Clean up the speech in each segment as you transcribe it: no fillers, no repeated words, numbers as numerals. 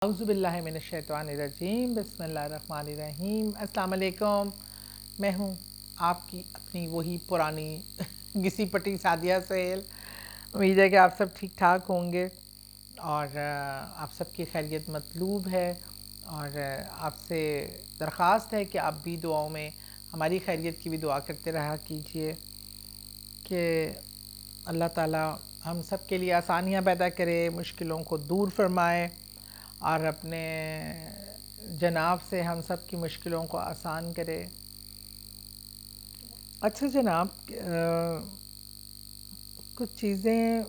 अऊज़ु बिल्लाहि मिनश्शैतानिर्रजीम बिस्मिल्लाहिर्रहमानिर्रहीम। अस्सलाम वालेकुम। मैं हूँ आपकी अपनी वही पुरानी घिसी पटी सादिया सहेल। उम्मीद है कि आप सब ठीक ठाक होंगे और आप सबकी खैरियत मतलूब है। और आपसे दरख्वास्त है कि आप भी दुआओं में हमारी खैरियत की भी दुआ करते रहा कीजिए कि अल्लाह ताला हम सब के लिए आसानियाँ पैदा करे, मुश्किलों को दूर फरमाए और अपने जनाब से हम सब की मुश्किलों को आसान करे। अच्छा जनाब, कुछ चीज़ें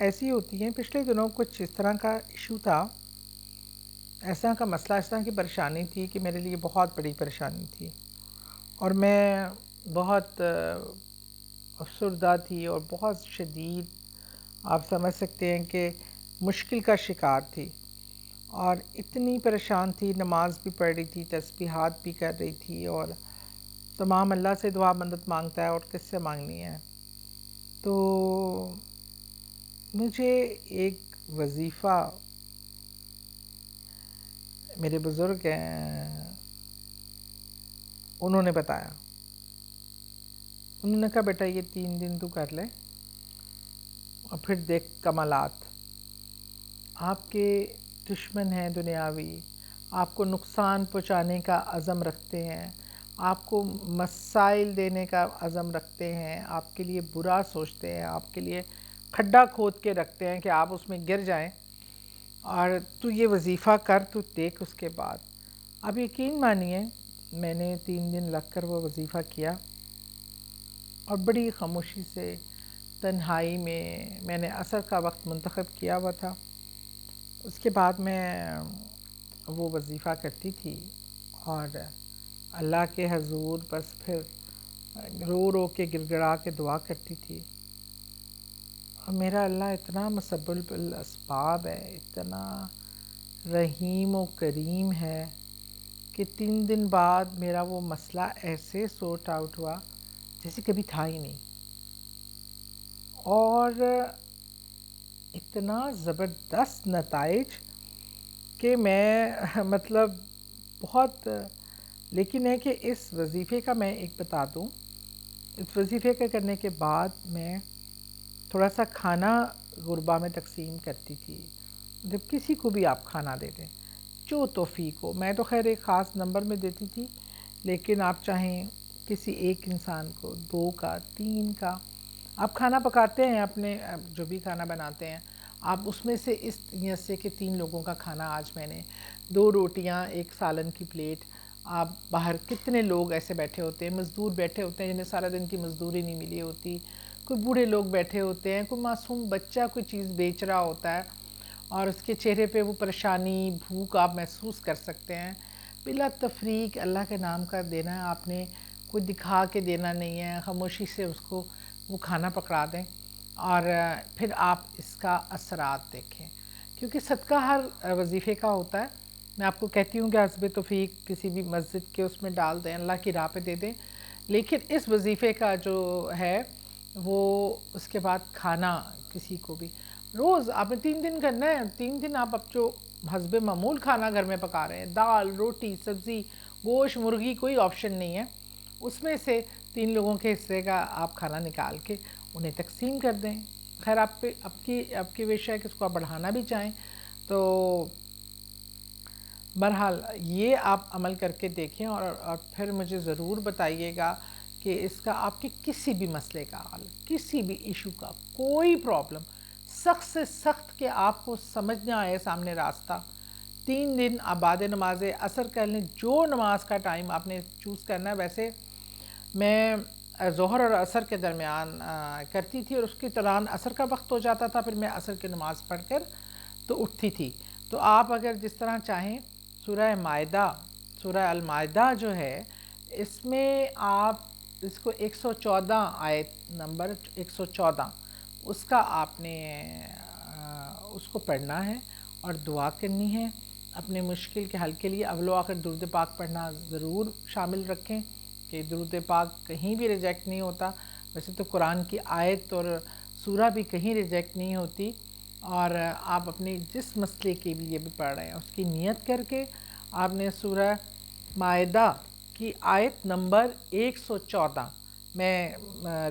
ऐसी होती हैं, पिछले दिनों कुछ इस तरह का इशू था, ऐसा का मसला, इस तरह की परेशानी थी कि मेरे लिए बहुत बड़ी परेशानी थी और मैं बहुत अफसरदा थी और बहुत शदीद, आप समझ सकते हैं कि मुश्किल का शिकार थी और इतनी परेशान थी। नमाज भी पढ़ रही थी, तस्बीहात भी कर रही थी और तमाम अल्लाह से दुआ मदद मांगता है और किससे मांगनी है। तो मुझे एक वजीफ़ा मेरे बुज़ुर्ग हैं, उन्होंने बताया। उन्होंने कहा बेटा ये 3 दिन तू कर ले और फिर देख कमालात। आपके दुश्मन हैं दुनियावी, आपको नुकसान पहुंचाने का अज़म रखते हैं, आपको मसाइल देने का अज़म रखते हैं, आपके लिए बुरा सोचते हैं, आपके लिए खड्डा खोद के रखते हैं कि आप उसमें गिर जाएं और तू ये वजीफ़ा कर, तू देख उसके बाद। अब यकीन मानिए मैंने 3 दिन लग कर वो वजीफ़ा किया और बड़ी खामोशी से तन्हाई में मैंने असर का वक्त मुंतखब किया हुआ था। उसके बाद मैं वो वजीफ़ा करती थी और अल्लाह के हजूर बस फिर रो रो के गिड़गिड़ा के दुआ करती थी। और मेरा अल्लाह इतना मुसब्बिल बिल अस्बाब है, इतना रहीम व करीम है कि 3 दिन बाद मेरा वो मसला ऐसे सॉर्ट आउट हुआ जैसे कभी था ही नहीं। और इतना ज़बरदस्त नताइज कि मैं मतलब बहुत, लेकिन है कि इस वजीफ़े का मैं एक बता दूं, इस वजीफ़े के करने के बाद मैं थोड़ा सा खाना गुरबा में तकसीम करती थी। जब किसी को भी आप खाना दे दें जो तौफ़ीक हो, मैं तो खैर एक ख़ास नंबर में देती थी, लेकिन आप चाहें किसी एक इंसान को 2 का 3 का आप खाना पकाते हैं, अपने जो भी खाना बनाते हैं आप उसमें से इस नियत से कि 3 लोगों का खाना आज मैंने 2 रोटियां, 1 सालन की प्लेट। आप बाहर कितने लोग ऐसे बैठे होते हैं, मज़दूर बैठे होते हैं जिन्हें सारा दिन की मज़दूरी नहीं मिली होती, कोई बूढ़े लोग बैठे होते हैं, कोई मासूम बच्चा कोई चीज़ बेच रहा होता है और उसके चेहरे पे वो परेशानी, भूख आप महसूस कर सकते हैं। बिला तफरीक अल्लाह के नाम का देना है आपने, कोई दिखा के देना नहीं है, खामोशी से उसको वो खाना पकड़ा दें और फिर आप इसका असरात देखें, क्योंकि सदका हर वजीफ़े का होता है। मैं आपको कहती हूँ कि हस्ब तौफ़ीक किसी भी मस्जिद के उसमें डाल दें, अल्लाह की राह पे दे दें, लेकिन इस वजीफ़े का जो है वो उसके बाद खाना किसी को भी रोज़ आपने 3 दिन करना है। 3 दिन आप अब जो हस्ब मामूल खाना घर में पका रहे हैं, दाल, रोटी, सब्ज़ी, गोश्त, मुर्गी, कोई ऑप्शन नहीं है, उसमें से 3 लोगों के हिस्से का आप खाना निकाल के उन्हें तकसीम कर दें। खैर आप पे आपकी विश है कि उसको आप बढ़ाना भी चाहें तो बहरहाल ये आप अमल करके देखें और फिर मुझे ज़रूर बताइएगा कि इसका आपके किसी भी मसले का हल, किसी भी इशू का कोई प्रॉब्लम सख्त से सख्त के आपको समझ ना आए सामने रास्ता, 3 दिन आप बाद नमाज असर कर लें, जो नमाज का टाइम आपने चूज़ करना है। वैसे मैं ज़ोहर और असर के दरमियान करती थी और उसके दौरान असर का वक्त हो जाता था, फिर मैं असर की नमाज़ पढ़ कर तो उठती थी। तो आप अगर जिस तरह चाहें सूरह मायदा, सूरह अल मायदा जो है, इसमें आप इसको 114 आयत नंबर 114 उसका आपने उसको पढ़ना है और दुआ करनी है अपने मुश्किल के हल के लिए। अवलो आखिर दुरूद पाक पढ़ना ज़रूर शामिल रखें कि दुरूद पाक कहीं भी रिजेक्ट नहीं होता। वैसे तो कुरान की आयत और सूरा भी कहीं रिजेक्ट नहीं होती, اور آپ اپنے جس مسئلے کے لیے بھی پڑھ رہے ہیں اس کی نیت کر کے آپ نے سورہ مائدہ کی آیت نمبر 114 میں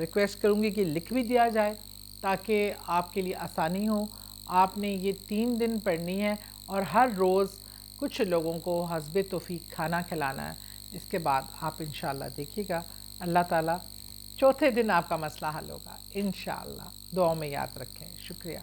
ریکویسٹ کروں گی کہ لکھ بھی دیا جائے تاکہ آپ کے لیے آسانی ہو. آپ نے یہ 3 دن پڑھنی ہے اور ہر روز کچھ لوگوں کو حسب توفیق کھانا کھلانا ہے. اس کے بعد آپ انشاءاللہ دیکھیے گا اللہ تعالیٰ چوتھے دن آپ کا مسئلہ حل ہوگا انشاءاللہ. دعاؤں میں یاد رکھیں. شکریہ.